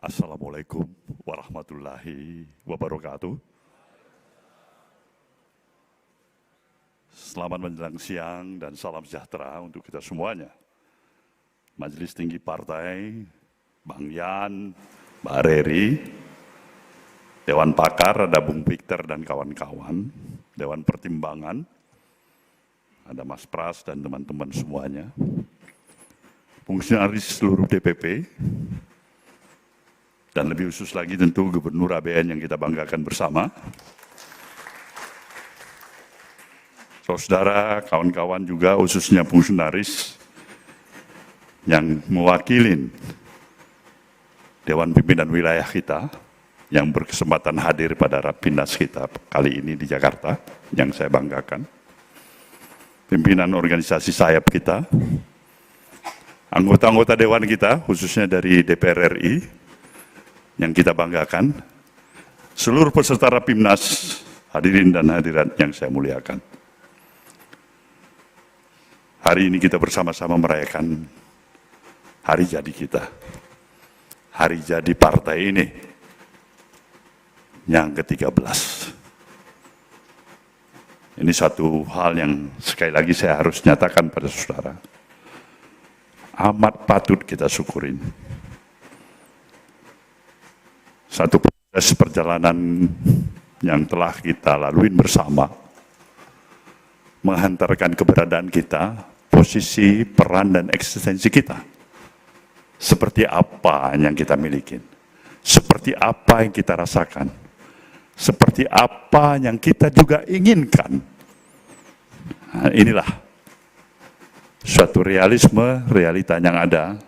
Assalamualaikum warahmatullahi wabarakatuh. Selamat menjelang siang dan salam sejahtera untuk kita semuanya. Majelis Tinggi Partai, Bang Yan, Mbak Reri, Dewan Pakar, ada Bung Victor dan kawan-kawan, Dewan Pertimbangan, ada Mas Pras dan teman-teman semuanya, fungsionaris seluruh DPP, dan lebih khusus lagi tentu Gubernur ABN yang kita banggakan bersama. Saudara, kawan-kawan juga khususnya fungsionaris yang mewakili Dewan Pimpinan Wilayah kita yang berkesempatan hadir pada Rapimnas kita kali ini di Jakarta, yang saya banggakan. Pimpinan organisasi sayap kita, anggota-anggota Dewan kita khususnya dari DPR RI, yang kita banggakan, seluruh peserta Rapimnas, hadirin dan hadirat yang saya muliakan. Hari ini kita bersama-sama merayakan hari jadi kita, hari jadi partai ini, yang ke-13. Ini satu hal yang sekali lagi saya harus nyatakan pada saudara, amat patut kita syukurin. Satu proses perjalanan yang telah kita lalui bersama, menghantarkan keberadaan kita, posisi, peran, dan eksistensi kita. Seperti apa yang kita miliki, seperti apa yang kita rasakan, seperti apa yang kita juga inginkan. Nah, inilah suatu realisme, realita yang ada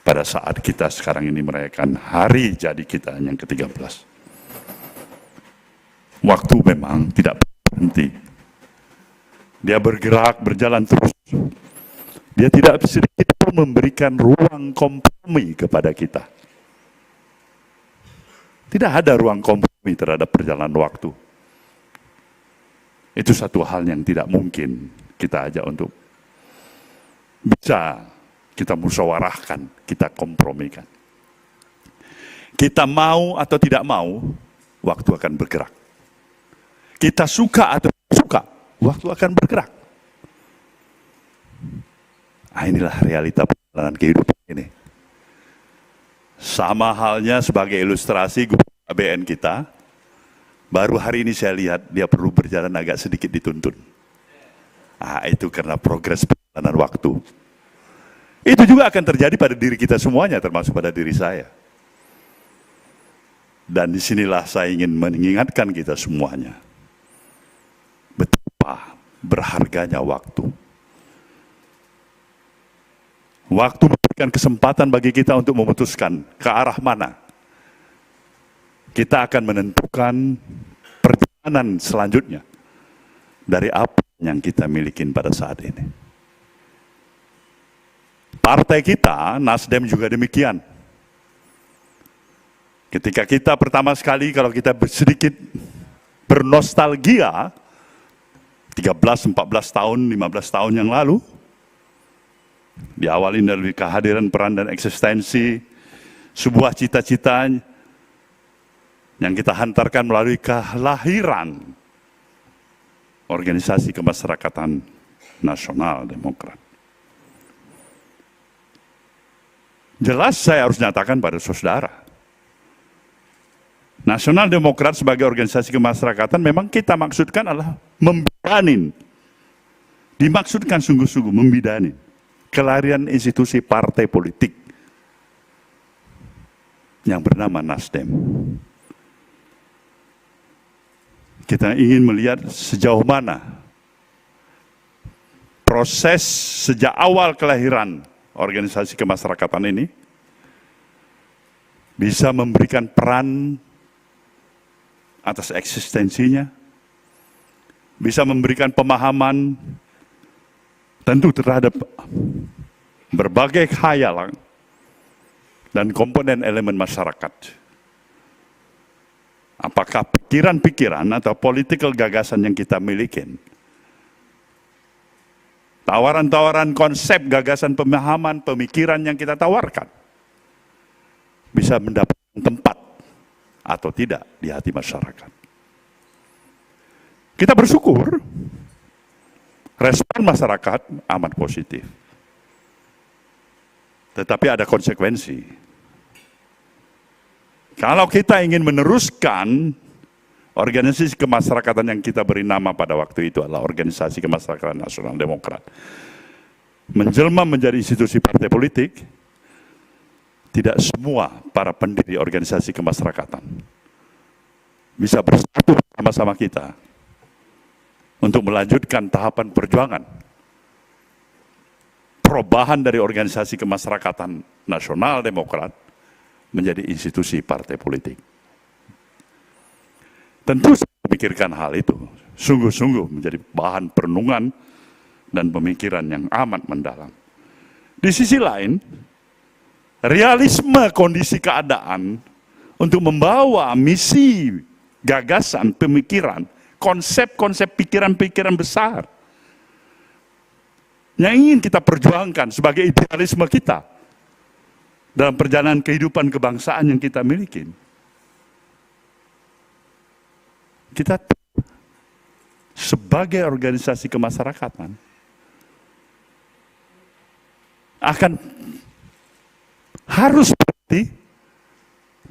pada saat kita sekarang ini merayakan hari jadi kita yang ke-13. Waktu memang tidak berhenti. Dia bergerak, berjalan terus. Dia tidak sedikit pun memberikan ruang kompromi kepada kita. Tidak ada ruang kompromi terhadap perjalanan waktu. Itu satu hal yang tidak mungkin kita ajak untuk bisa kita musyawarahkan, kita kompromikan. Kita mau atau tidak mau, waktu akan bergerak. Kita suka atau tidak suka, waktu akan bergerak. Nah, inilah realita perjalanan kehidupan ini. Sama halnya sebagai ilustrasi Gubernur ABN kita, baru hari ini saya lihat dia perlu berjalan agak sedikit dituntun. Ah, itu karena progres perjalanan waktu. Itu juga akan terjadi pada diri kita semuanya, termasuk pada diri saya. Dan disinilah saya ingin mengingatkan kita semuanya, betapa berharganya waktu. Waktu memberikan kesempatan bagi kita untuk memutuskan ke arah mana kita akan menentukan perjalanan selanjutnya dari apa yang kita miliki pada saat ini. Partai kita, Nasdem juga demikian. Ketika kita pertama sekali, kalau kita sedikit bernostalgia, 13, 14 tahun, 15 tahun yang lalu, diawali dari kehadiran peran dan eksistensi, sebuah cita-cita yang kita hantarkan melalui kelahiran Organisasi Kemasyarakatan Nasional Demokrat. Jelas saya harus nyatakan pada saudara, Nasional Demokrat sebagai organisasi kemasyarakatan memang kita maksudkan adalah membidanin, dimaksudkan sungguh-sungguh membidanin kelahiran institusi partai politik yang bernama Nasdem. Kita ingin melihat sejauh mana proses sejak awal kelahiran organisasi kemasyarakatan ini bisa memberikan peran atas eksistensinya, bisa memberikan pemahaman tentu terhadap berbagai khayalan dan komponen elemen masyarakat. Apakah pikiran-pikiran atau political gagasan yang kita miliki, tawaran-tawaran konsep, gagasan, pemahaman, pemikiran yang kita tawarkan, bisa mendapatkan tempat atau tidak di hati masyarakat. Kita bersyukur respon masyarakat amat positif. Tetapi ada konsekuensi. Kalau kita ingin meneruskan organisasi kemasyarakatan yang kita beri nama pada waktu itu adalah Organisasi Kemasyarakatan Nasional Demokrat, menjelma menjadi institusi partai politik, tidak semua para pendiri organisasi kemasyarakatan bisa bersatu sama-sama kita untuk melanjutkan tahapan perjuangan perubahan dari Organisasi Kemasyarakatan Nasional Demokrat menjadi institusi partai politik. Tentu saya memikirkan hal itu, sungguh-sungguh menjadi bahan perenungan dan pemikiran yang amat mendalam. Di sisi lain, realisme kondisi keadaan untuk membawa misi, gagasan, pemikiran, konsep-konsep pikiran-pikiran besar yang ingin kita perjuangkan sebagai idealisme kita dalam perjalanan kehidupan kebangsaan yang kita miliki. Kita sebagai organisasi kemasyarakatan akan harus berhenti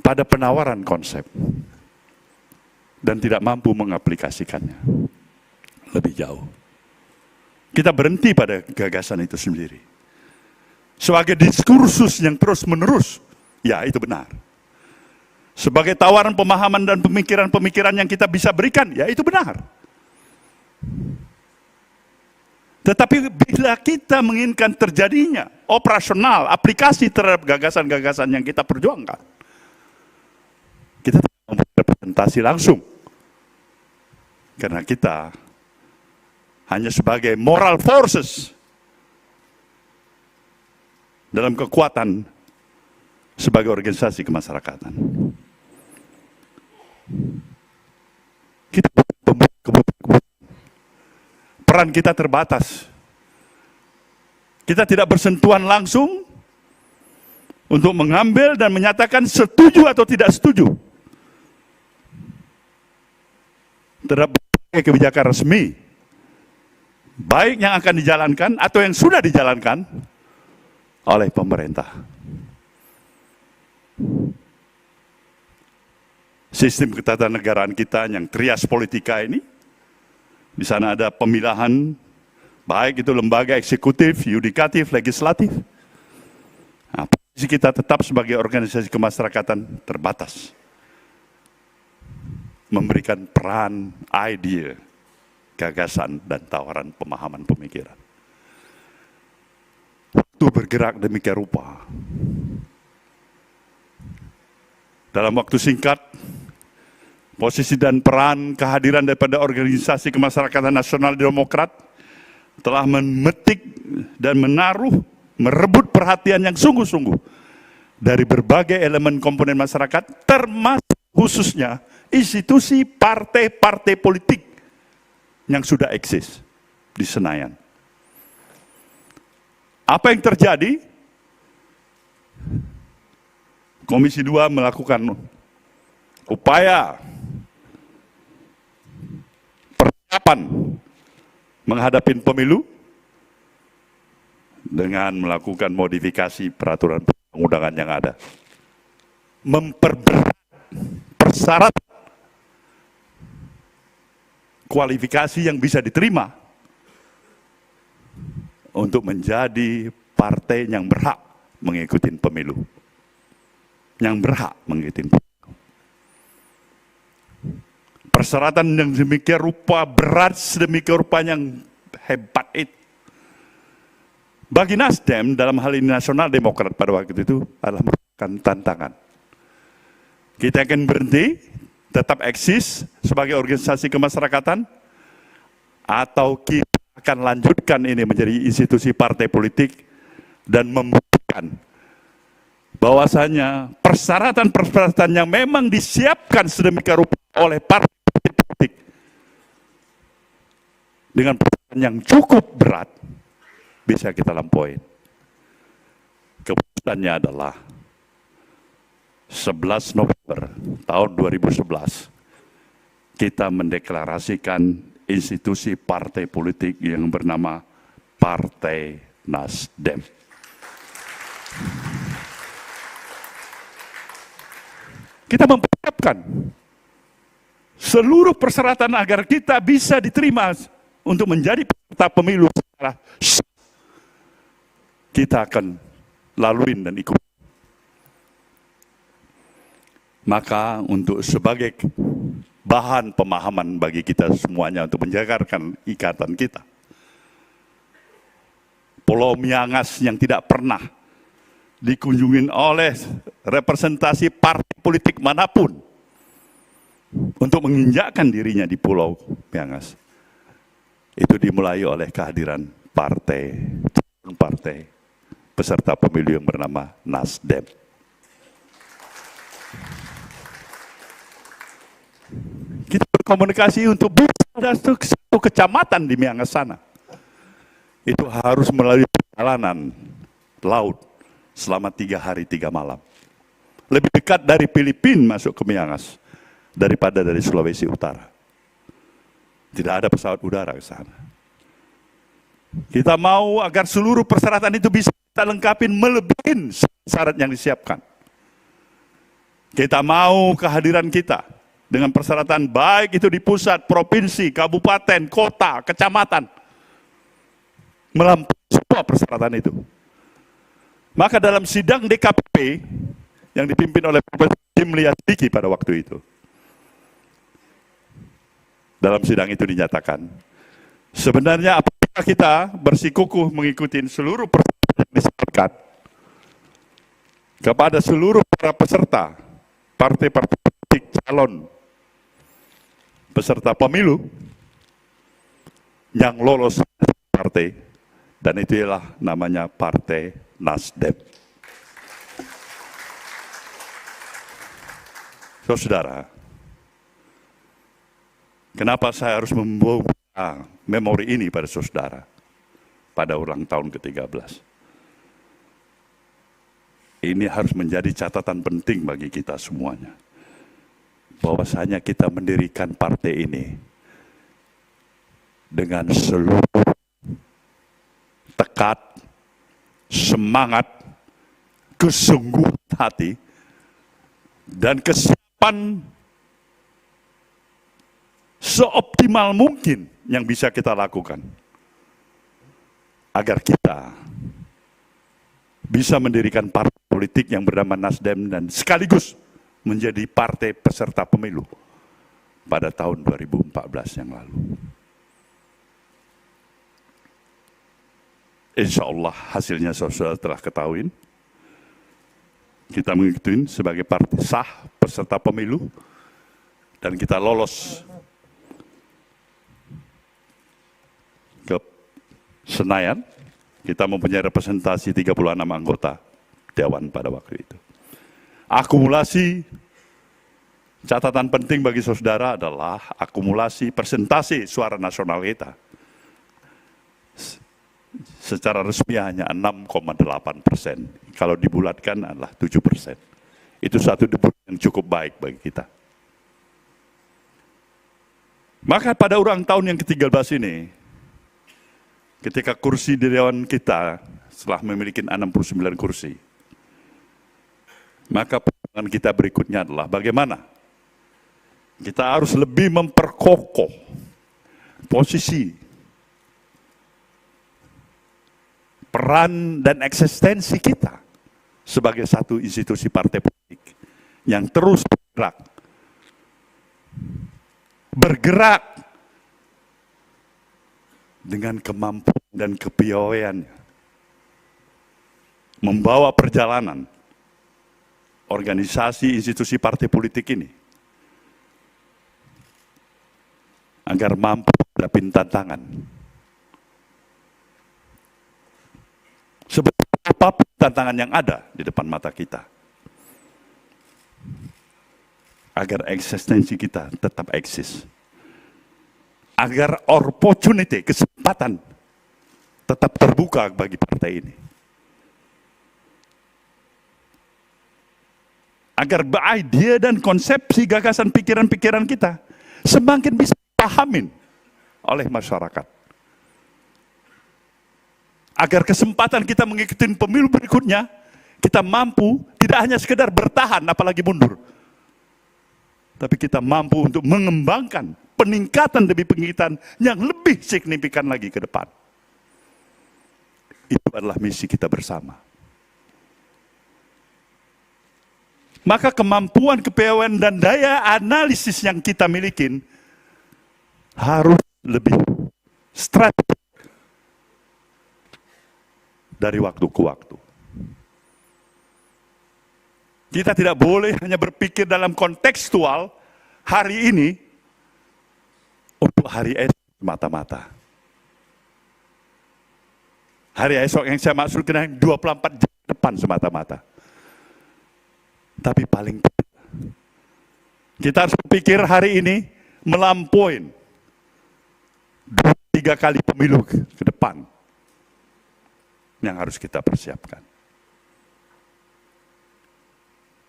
pada penawaran konsep dan tidak mampu mengaplikasikannya lebih jauh. Kita berhenti pada gagasan itu sendiri. Sebagai diskursus yang terus-menerus, ya itu benar. Sebagai tawaran pemahaman dan pemikiran-pemikiran yang kita bisa berikan, ya itu benar. Tetapi bila kita menginginkan terjadinya operasional, aplikasi terhadap gagasan-gagasan yang kita perjuangkan, kita tidak membuat representasi langsung. Karena kita hanya sebagai moral forces dalam kekuatan sebagai organisasi kemasyarakatan. Kita peran kita terbatas. Kita tidak bersentuhan langsung untuk mengambil dan menyatakan setuju atau tidak setuju terhadap kebijakan resmi, baik yang akan dijalankan atau yang sudah dijalankan oleh pemerintah. Sistem ketatanegaraan kita yang trias politika ini, di sana ada pemilahan, baik itu lembaga eksekutif, yudikatif, legislatif. Nah, posisi kita tetap sebagai organisasi kemasyarakatan terbatas. Memberikan peran, ide, gagasan, dan tawaran pemahaman pemikiran. Waktu bergerak demikian rupa. Dalam waktu singkat, posisi dan peran kehadiran daripada organisasi kemasyarakatan nasional Demokrat telah memetik dan merebut perhatian yang sungguh-sungguh dari berbagai elemen komponen masyarakat, termasuk khususnya institusi partai-partai politik yang sudah eksis di Senayan. Apa yang terjadi? Komisi 2 melakukan upaya persiapan menghadapi pemilu dengan melakukan modifikasi peraturan perundang-undangan yang ada. Memperberat persyaratan kualifikasi yang bisa diterima untuk menjadi partai yang berhak mengikuti pemilu. Yang berhak mengikuti pemilu. Persyaratan yang demikian rupa berat, sedemikian rupa yang hebat itu. Bagi Nasdem, dalam hal ini Nasional Demokrat pada waktu itu adalah merupakan tantangan. Kita akan berhenti, tetap eksis sebagai organisasi kemasyarakatan, atau kita akan lanjutkan ini menjadi institusi partai politik dan membuktikan bahwasanya persyaratan-persyaratan yang memang disiapkan sedemikian rupa oleh partai politik dengan persyaratan yang cukup berat bisa kita lampaui. Keputusannya adalah 11 November tahun 2011, kita mendeklarasikan institusi partai politik yang bernama Partai Nasdem. Kita mempersiapkan seluruh persyaratan agar kita bisa diterima untuk menjadi peserta pemilu secara sah. Kita akan laluin dan ikut. Maka untuk sebagai bahan pemahaman bagi kita semuanya untuk menjagarkan ikatan kita, Pulau Miangas yang tidak pernah dikunjungi oleh representasi partai politik manapun untuk menginjakkan dirinya di Pulau Miangas, itu dimulai oleh kehadiran partai peserta pemilu yang bernama Nasdem. Kita berkomunikasi untuk bisa ada satu kecamatan di Miangas sana. Itu harus melalui perjalanan laut selama 3 hari 3 malam. Lebih dekat dari Filipina masuk ke Miangas daripada dari Sulawesi Utara. Tidak ada pesawat udara ke sana. Kita mau agar seluruh persyaratan itu bisa kita lengkapi melebihi syarat yang disiapkan. Kita mau kehadiran kita dengan persyaratan baik itu di pusat, provinsi, kabupaten, kota, kecamatan, melampaui semua persyaratan itu. Maka dalam sidang DKPP yang dipimpin oleh Profesor Jimli Asdiki pada waktu itu, dalam sidang itu dinyatakan, sebenarnya apabila kita bersikukuh mengikuti seluruh persyaratan yang disebutkan kepada seluruh para peserta partai-partai politik calon peserta pemilu yang lolos partai, dan itulah namanya Partai Nasdem. Saudara, kenapa saya harus membawa memori ini pada saudara pada ulang tahun ke-13? Ini harus menjadi catatan penting bagi kita semuanya. Bahwasanya kita mendirikan partai ini dengan seluruh tekad, semangat, kesungguhan hati, dan kesiapan seoptimal mungkin yang bisa kita lakukan agar kita bisa mendirikan partai politik yang bernama Nasdem dan sekaligus menjadi partai peserta pemilu pada tahun 2014 yang lalu. Insya Allah hasilnya saudara telah ketahui. Kita mengikuti sebagai partai sah peserta pemilu dan kita lolos ke Senayan. Kita mempunyai representasi 36 anggota Dewan pada waktu itu. Akumulasi catatan penting bagi saudara adalah akumulasi persentase suara nasional kita. Secara resmi hanya 6,8%. Kalau dibulatkan adalah 7%. Itu satu debut yang cukup baik bagi kita. Maka pada ulang tahun yang ke-13 ini, ketika kursi di Dewan kita setelah memiliki 69 kursi, maka perjuangan kita berikutnya adalah bagaimana kita harus lebih memperkokoh posisi, peran dan eksistensi kita sebagai satu institusi partai politik yang terus bergerak dengan kemampuan dan kepiawaiannya membawa perjalanan organisasi institusi partai politik ini agar mampu menghadapi tantangan. Sebetulnya apapun tantangan yang ada di depan mata kita, agar eksistensi kita tetap eksis, agar opportunity, kesempatan tetap terbuka bagi partai ini. Agar ide dan konsepsi, gagasan, pikiran-pikiran kita semakin bisa dipahamin oleh masyarakat. Agar kesempatan kita mengikuti pemilu berikutnya, kita mampu tidak hanya sekedar bertahan apalagi mundur, tapi kita mampu untuk mengembangkan peningkatan demi peningkatan yang lebih signifikan lagi ke depan. Itu adalah misi kita bersama. Maka kemampuan, kepiawaian, dan daya analisis yang kita miliki harus lebih strategis dari waktu ke waktu. Kita tidak boleh hanya berpikir dalam kontekstual hari ini untuk hari esok semata-mata. Hari esok yang saya maksudkan 24 jam depan semata-mata. Tapi paling tidak, kita harus berpikir hari ini melampaui 2-3 kali pemilu ke depan yang harus kita persiapkan.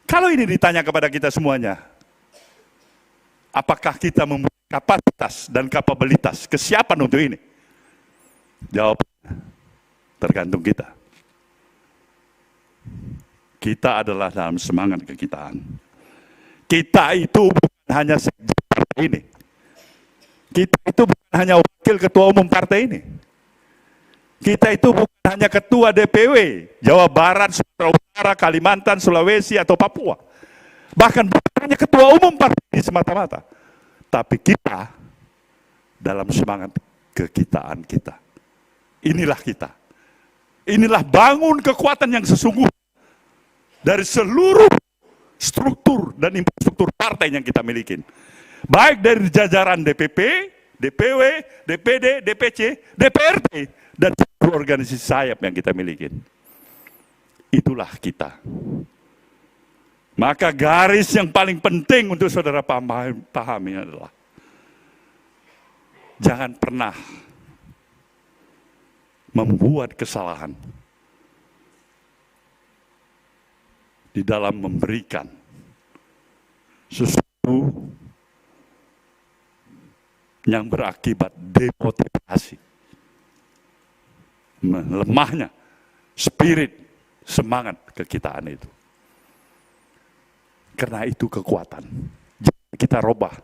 Kalau ini ditanya kepada kita semuanya, apakah kita mempunyai kapasitas dan kapabilitas, kesiapan untuk ini? Jawabannya tergantung kita. Kita adalah dalam semangat kekitaan. Kita itu bukan hanya sekjen partai ini. Kita itu bukan hanya wakil ketua umum partai ini. Kita itu bukan hanya ketua DPW Jawa Barat, Sumatera Utara, Kalimantan, Sulawesi, atau Papua. Bahkan bukan hanya ketua umum partai ini semata-mata. Tapi kita dalam semangat kekitaan kita. Inilah kita. Inilah bangun kekuatan yang sesungguhnya dari seluruh struktur dan infrastruktur partai yang kita miliki. Baik dari jajaran DPP, DPW, DPD, DPC, DPRD, dan seluruh organisasi sayap yang kita miliki. Itulah kita. Maka garis yang paling penting untuk saudara pahami adalah jangan pernah membuat kesalahan di dalam memberikan sesuatu yang berakibat demotivasi, melemahnya spirit, semangat kekitaan itu. Karena itu kekuatan. Jadi kita robah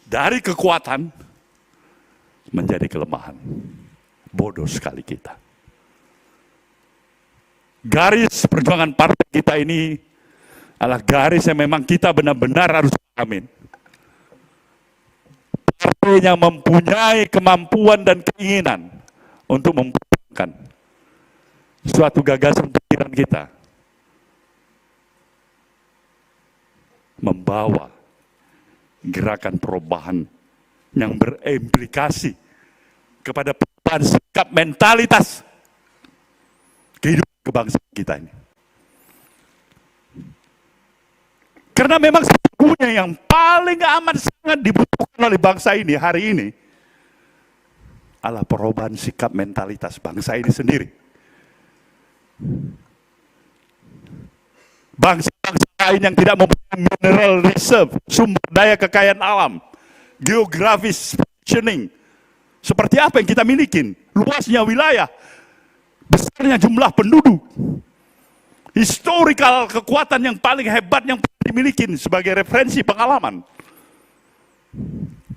dari kekuatan menjadi kelemahan. Bodoh sekali kita. Garis perjuangan partai kita ini adalah garis yang memang kita benar-benar harus pahamin. Partai yang mempunyai kemampuan dan keinginan untuk memperjuangkan suatu gagasan pikiran kita, membawa gerakan perubahan yang berimplikasi kepada perubahan sikap mentalitas kehidupan kebangsaan kita ini. Karena memang sesungguhnya yang paling amat sangat dibutuhkan oleh bangsa ini hari ini adalah perubahan sikap mentalitas bangsa ini sendiri. Bangsa-bangsa lain yang tidak mempunyai mineral reserve, sumber daya kekayaan alam, geografis positioning, seperti apa yang kita miliki, luasnya wilayah, besarnya jumlah penduduk, historical kekuatan yang paling hebat yang pernah dimiliki sebagai referensi pengalaman.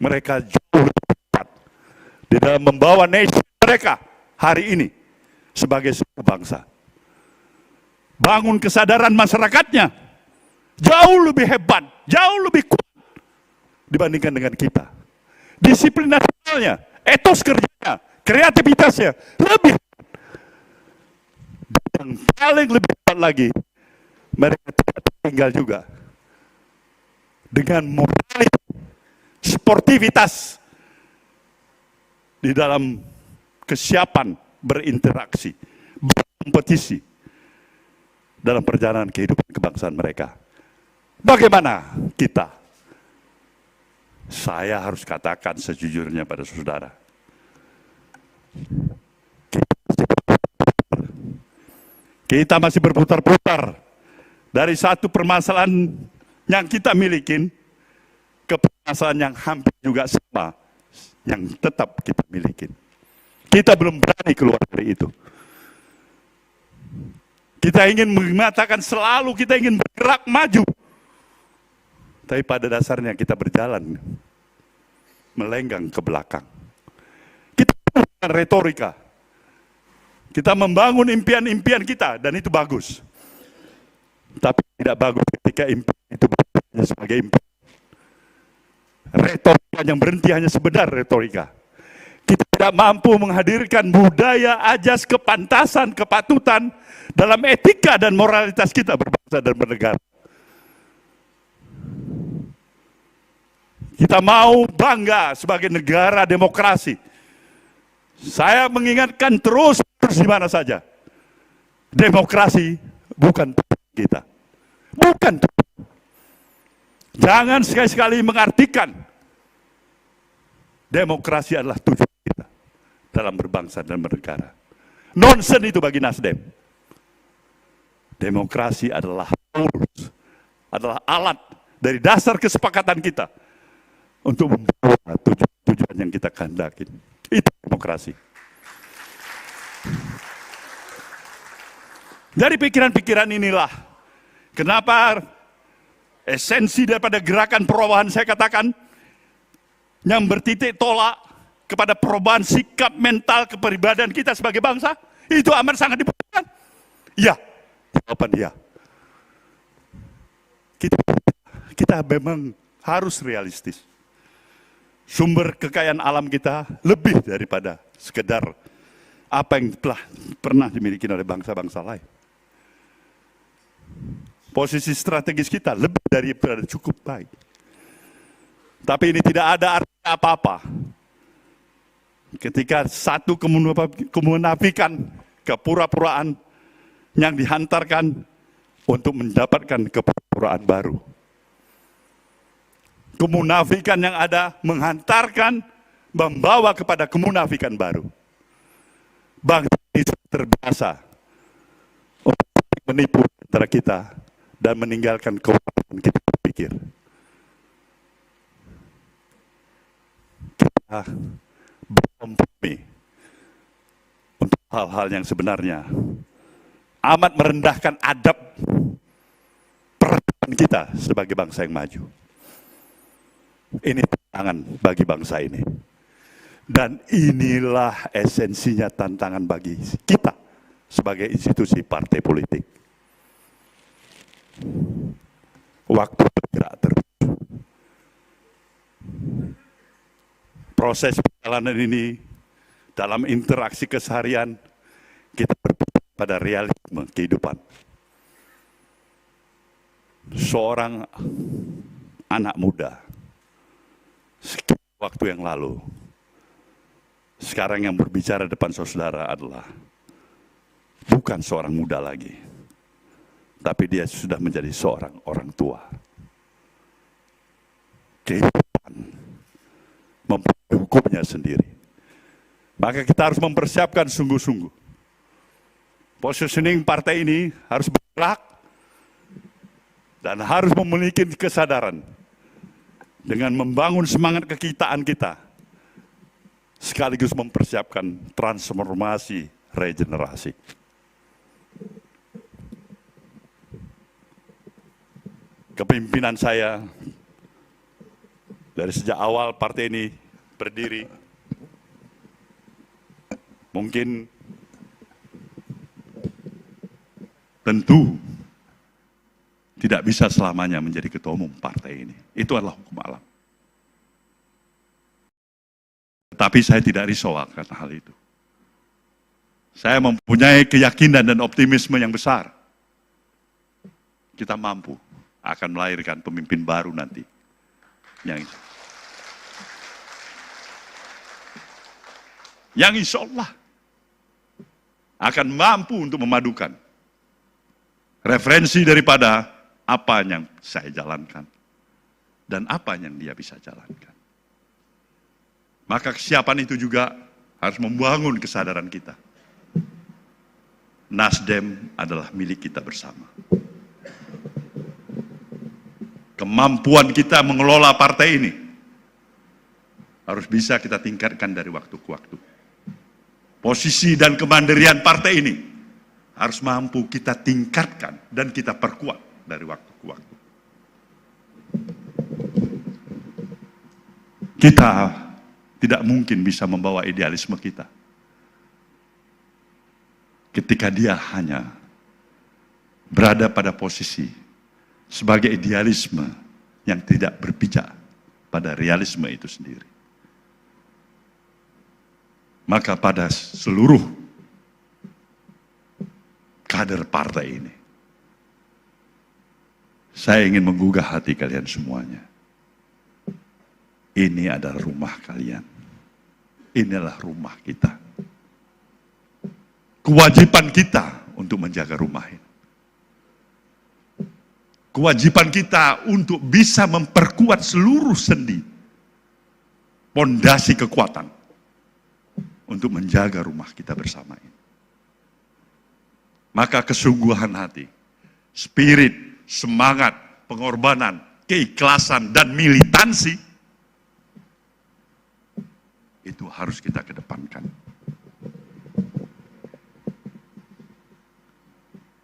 Mereka jauh lebih hebat di dalam membawa nation mereka hari ini sebagai suatu bangsa. Bangun kesadaran masyarakatnya jauh lebih hebat, jauh lebih kuat dibandingkan dengan kita. Disiplin nasionalnya, etos kerjanya, kreativitasnya lebih hebat. Dan yang paling lebih hebat lagi, mereka tidak tinggal juga dengan moralitas, sportivitas di dalam kesiapan berinteraksi, berkompetisi dalam perjalanan kehidupan kebangsaan mereka. Bagaimana kita? Saya harus katakan sejujurnya pada saudara, kita masih berputar-putar dari satu permasalahan yang kita milikin ke permasalahan yang hampir juga sama yang tetap kita milikin. Kita belum berani keluar dari itu. Kita ingin mengatakan selalu kita ingin bergerak maju. Tapi pada dasarnya kita berjalan melenggang ke belakang. Kita menggunakan retorika. Kita membangun impian-impian kita dan itu bagus. Tapi tidak bagus ketika impian itu hanya sebagai impian. Retorika yang berhenti hanya sekedar retorika. Kita tidak mampu menghadirkan budaya, ajas, kepantasan, kepatutan dalam etika dan moralitas kita berbangsa dan bernegara. Kita mau bangga sebagai negara demokrasi. Saya mengingatkan terus di mana saja. Demokrasi bukan kita. Bukan. Jangan sekali-sekali mengartikan demokrasi adalah tujuan kita dalam berbangsa dan bernegara. Nonsen itu bagi Nasdem. Demokrasi adalah tools, adalah alat dari dasar kesepakatan kita untuk membawa tujuan yang kita kehendaki. Itu demokrasi. Dari pikiran-pikiran inilah kenapa esensi daripada gerakan perubahan saya katakan yang bertitik tolak kepada perubahan sikap mental kepribadian kita sebagai bangsa, itu amat sangat dibutuhkan. Iya, jawaban iya. Kita memang harus realistis. Sumber kekayaan alam kita lebih daripada sekedar apa yang telah pernah dimiliki oleh bangsa-bangsa lain. Posisi strategis kita lebih daripada cukup baik. Tapi ini tidak ada arti apa-apa ketika satu kemunafikan, kepura-puraan yang dihantarkan untuk mendapatkan kepura-puraan baru. Kemunafikan yang ada menghantarkan, membawa kepada kemunafikan baru. Bangsa ini terbiasa untuk menipu antara kita dan meninggalkan kewenangan kita berpikir. Kita berkompromi untuk hal-hal yang sebenarnya amat merendahkan adab peradaban kita sebagai bangsa yang maju. Ini tantangan bagi bangsa ini. Dan inilah esensinya tantangan bagi kita sebagai institusi partai politik. Waktu bergerak terus. Proses perjalanan ini dalam interaksi keseharian kita berpikir pada realisme kehidupan. Seorang anak muda sekian waktu yang lalu, sekarang yang berbicara depan saudara adalah bukan seorang muda lagi, tapi dia sudah menjadi seorang orang tua. Kehidupan mempunyai hukumnya sendiri. Maka kita harus mempersiapkan sungguh-sungguh. Positioning partai ini harus bergerak dan harus memiliki kesadaran dengan membangun semangat kekitaan kita, sekaligus mempersiapkan transformasi regenerasi. Kepemimpinan saya dari sejak awal partai ini berdiri, mungkin tentu tidak bisa selamanya menjadi ketua umum partai ini. Itu adalah hukum alam. Tetapi saya tidak risau akan hal itu. Saya mempunyai keyakinan dan optimisme yang besar. Kita mampu akan melahirkan pemimpin baru nanti. Yang insya Allah akan mampu untuk memadukan referensi daripada apa yang saya jalankan dan apa yang dia bisa jalankan. Maka kesiapan itu juga harus membangun kesadaran kita. Nasdem adalah milik kita bersama. Kemampuan kita mengelola partai ini harus bisa kita tingkatkan dari waktu ke waktu. Posisi dan kemandirian partai ini harus mampu kita tingkatkan dan kita perkuat dari waktu ke waktu. Kita tidak mungkin bisa membawa idealisme kita ketika dia hanya berada pada posisi sebagai idealisme yang tidak berpijak pada realisme itu sendiri. Maka pada seluruh kader partai ini, saya ingin menggugah hati kalian semuanya. Ini adalah rumah kalian. Inilah rumah kita. Kewajiban kita untuk menjaga rumah ini. Kewajiban kita untuk bisa memperkuat seluruh sendi, pondasi kekuatan, untuk menjaga rumah kita bersama ini. Maka kesungguhan hati, spirit, semangat, pengorbanan, keikhlasan, dan militansi, itu harus kita kedepankan.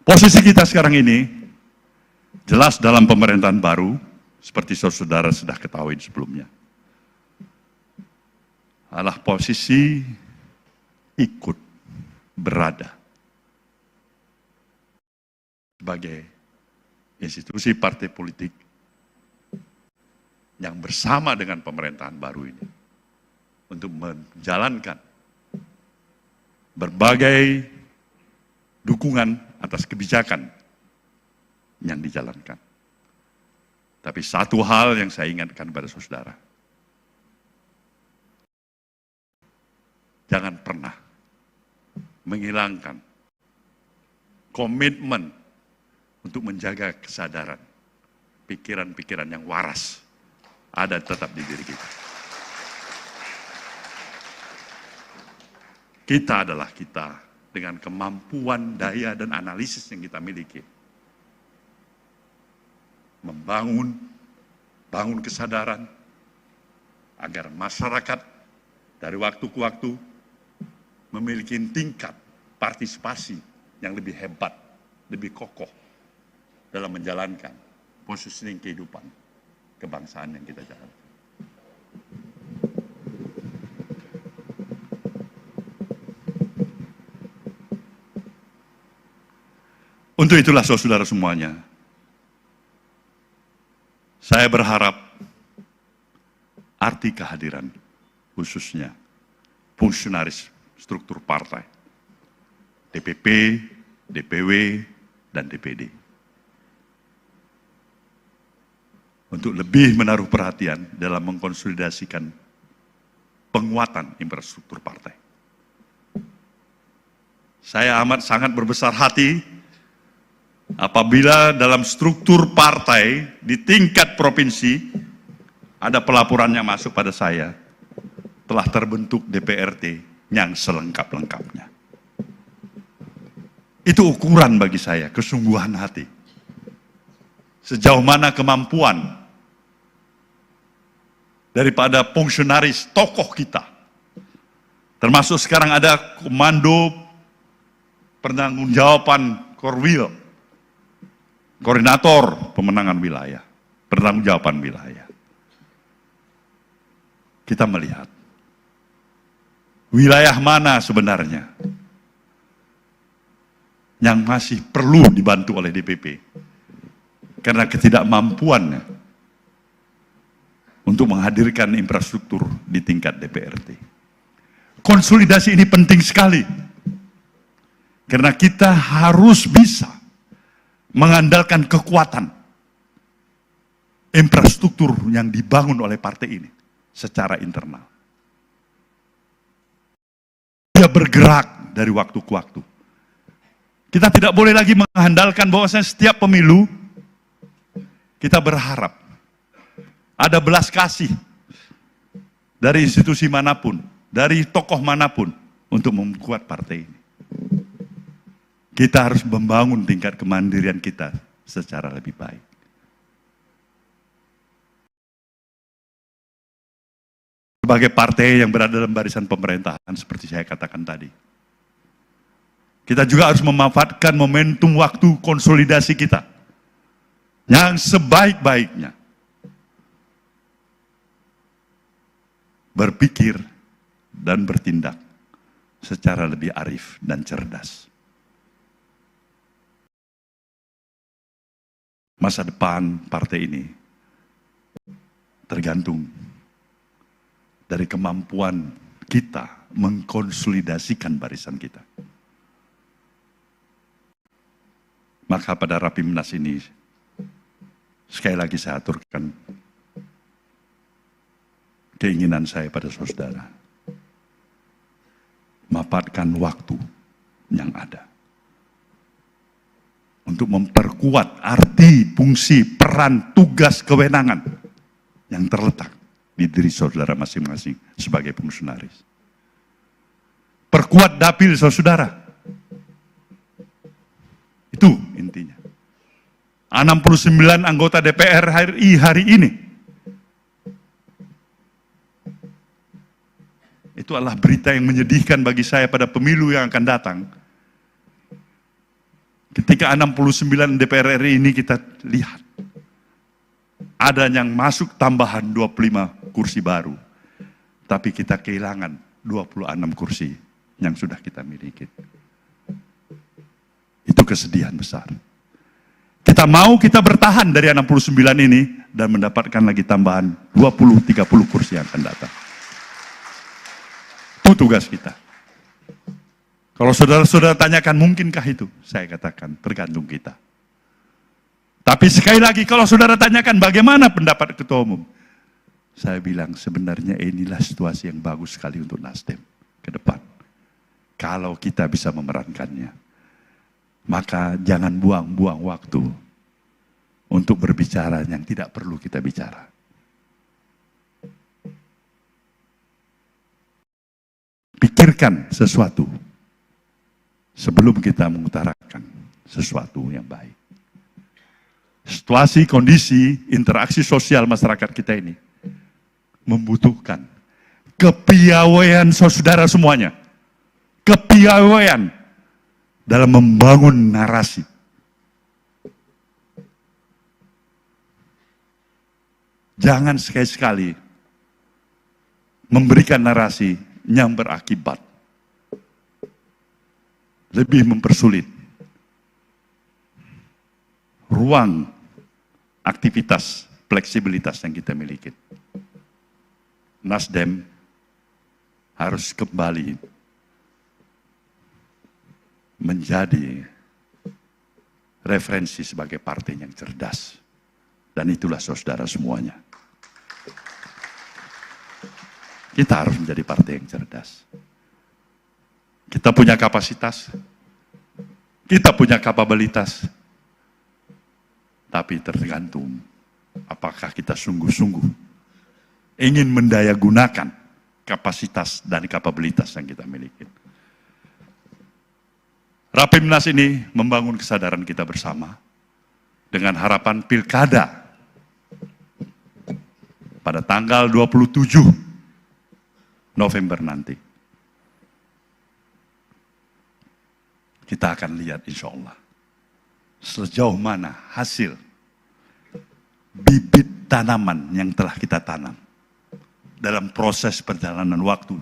Posisi kita sekarang ini, jelas dalam pemerintahan baru, seperti saudara sudah ketahui sebelumnya, adalah posisi ikut berada sebagai institusi partai politik yang bersama dengan pemerintahan baru ini untuk menjalankan berbagai dukungan atas kebijakan yang dijalankan. Tapi satu hal yang saya ingatkan pada saudara, jangan pernah menghilangkan komitmen untuk menjaga kesadaran, pikiran-pikiran yang waras ada tetap di diri kita. Kita adalah kita dengan kemampuan, daya, dan analisis yang kita miliki. Bangun kesadaran agar masyarakat dari waktu ke waktu memiliki tingkat partisipasi yang lebih hebat, lebih kokoh dalam menjalankan positioning kehidupan kebangsaan yang kita jalankan. Untuk itulah saudara semuanya, saya berharap arti kehadiran khususnya fungsionaris struktur partai, DPP, DPW, dan DPD, untuk lebih menaruh perhatian dalam mengkonsolidasikan penguatan infrastruktur partai. Saya amat sangat berbesar hati apabila dalam struktur partai di tingkat provinsi ada pelaporan yang masuk pada saya, telah terbentuk DPRT yang selengkap-lengkapnya. Itu ukuran bagi saya, kesungguhan hati. Sejauh mana kemampuan daripada fungsionaris tokoh kita. Termasuk sekarang ada komando pertanggungjawaban Korwil, koordinator pemenangan wilayah, pertanggungjawaban wilayah. Kita melihat wilayah mana sebenarnya yang masih perlu dibantu oleh DPP karena ketidakmampuannya untuk menghadirkan infrastruktur di tingkat DPRT. Konsolidasi ini penting sekali karena kita harus bisa mengandalkan kekuatan infrastruktur yang dibangun oleh partai ini secara internal. Dia bergerak dari waktu ke waktu. Kita tidak boleh lagi mengandalkan bahwasanya setiap pemilu kita berharap ada belas kasih dari institusi manapun, dari tokoh manapun untuk membuat partai ini. Kita harus membangun tingkat kemandirian kita secara lebih baik. sebagai partai yang berada dalam barisan pemerintahan seperti saya katakan tadi. Kita juga harus memanfaatkan momentum waktu konsolidasi kita yang sebaik-baiknya. Berpikir dan bertindak secara lebih arif dan cerdas. Masa depan partai ini tergantung dari kemampuan kita mengkonsolidasikan barisan kita. Maka pada Rapimnas ini, sekali lagi saya aturkan keinginan saya pada saudara. Manfaatkan waktu yang ada untuk memperkuat arti, fungsi, peran, tugas, kewenangan yang terletak di diri saudara masing-masing sebagai fungsionaris. Perkuat dapil saudara. Itu intinya. 69 anggota DPR RI hari ini. Itu adalah berita yang menyedihkan bagi saya pada pemilu yang akan datang. Ketika 69 DPR RI ini kita lihat, ada yang masuk tambahan 25 kursi baru. Tapi kita kehilangan 26 kursi yang sudah kita miliki. Itu kesedihan besar. Kita mau kita bertahan dari 69 ini dan mendapatkan lagi tambahan 20-30 kursi yang akan datang. Itu tugas kita. Kalau saudara-saudara tanyakan mungkinkah itu? Saya katakan tergantung kita. Tapi sekali lagi kalau saudara tanyakan bagaimana pendapat Ketua Umum? Saya bilang sebenarnya inilah situasi yang bagus sekali untuk Nasdem ke depan. Kalau kita bisa memerankannya. Maka jangan buang-buang waktu untuk berbicara yang tidak perlu kita bicara. Pikirkan sesuatu sebelum kita mengutarakan sesuatu yang baik. Situasi, kondisi, interaksi sosial masyarakat kita ini membutuhkan kepiawaian saudara semuanya. Kepiawaian dalam membangun narasi. Jangan sekali-sekali memberikan narasi yang berakibat lebih mempersulit ruang aktivitas, fleksibilitas yang kita miliki. Nasdem harus kembali menjadi referensi sebagai partai yang cerdas. Dan itulah saudara semuanya. Kita harus menjadi partai yang cerdas. Kita punya kapasitas, kita punya kapabilitas, tapi tergantung apakah kita sungguh-sungguh ingin mendayagunakan kapasitas dan kapabilitas yang kita miliki. Rapimnas ini membangun kesadaran kita bersama dengan harapan pilkada pada tanggal 27 November nanti. Kita akan lihat insya Allah sejauh mana hasil bibit tanaman yang telah kita tanam dalam proses perjalanan waktu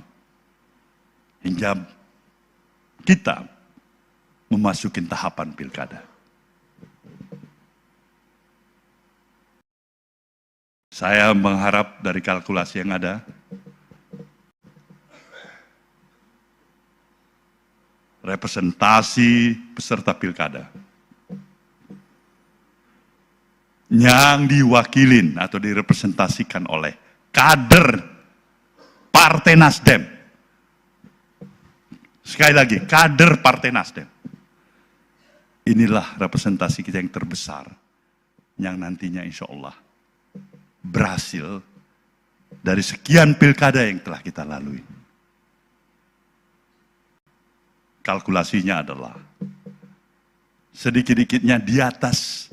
hingga kita memasuki tahapan pilkada. Saya mengharap dari kalkulasi yang ada, representasi peserta pilkada yang diwakilin atau direpresentasikan oleh kader Partai Nasdem. Sekali lagi, kader Partai Nasdem. Inilah representasi kita yang terbesar, yang nantinya insya Allah berhasil dari sekian pilkada yang telah kita lalui. Kalkulasinya adalah sedikit-dikitnya di atas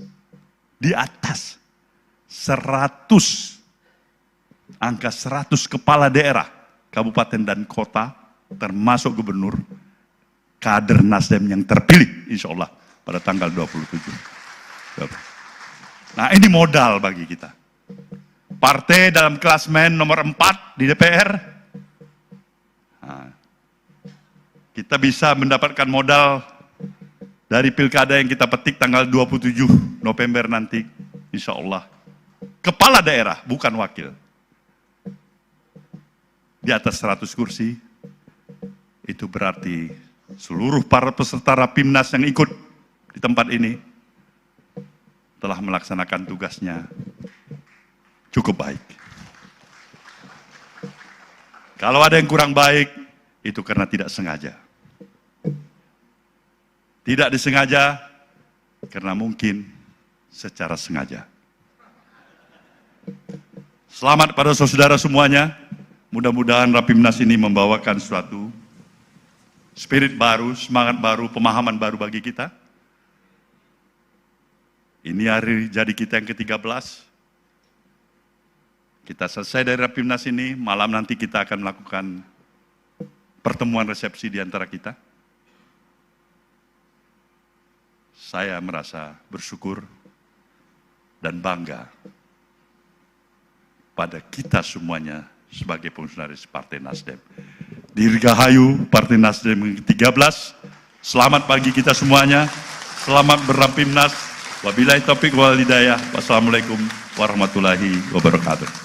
100 angka 100 kepala daerah, kabupaten dan kota, termasuk gubernur, kader Nasdem yang terpilih, insya Allah, pada tanggal 27. Nah, ini modal bagi kita. Partai dalam klasmen nomor 4 di DPR, nah, kita bisa mendapatkan modal dari pilkada yang kita petik tanggal 27 November nanti, insya Allah. Kepala daerah, bukan wakil. Di atas 100 kursi, itu berarti seluruh para peserta Rapimnas yang ikut di tempat ini telah melaksanakan tugasnya cukup baik. Kalau ada yang kurang baik, itu karena tidak sengaja. Tidak disengaja, karena mungkin secara sengaja. Selamat pada saudara semuanya. Mudah-mudahan Rapimnas ini membawakan suatu spirit baru, semangat baru, pemahaman baru bagi kita. Ini hari jadi kita yang ke-13. Kita selesai dari Rapimnas ini, malam nanti kita akan melakukan pertemuan resepsi di antara kita. Saya merasa bersyukur dan bangga pada kita semuanya sebagai fungsionaris Partai Nasdem. Dirgahayu Partai Nasdem yang ke-13. Selamat pagi kita semuanya. Selamat berrapimnas. Wabillahi taufiq wal hidayah. Wassalamualaikum warahmatullahi wabarakatuh.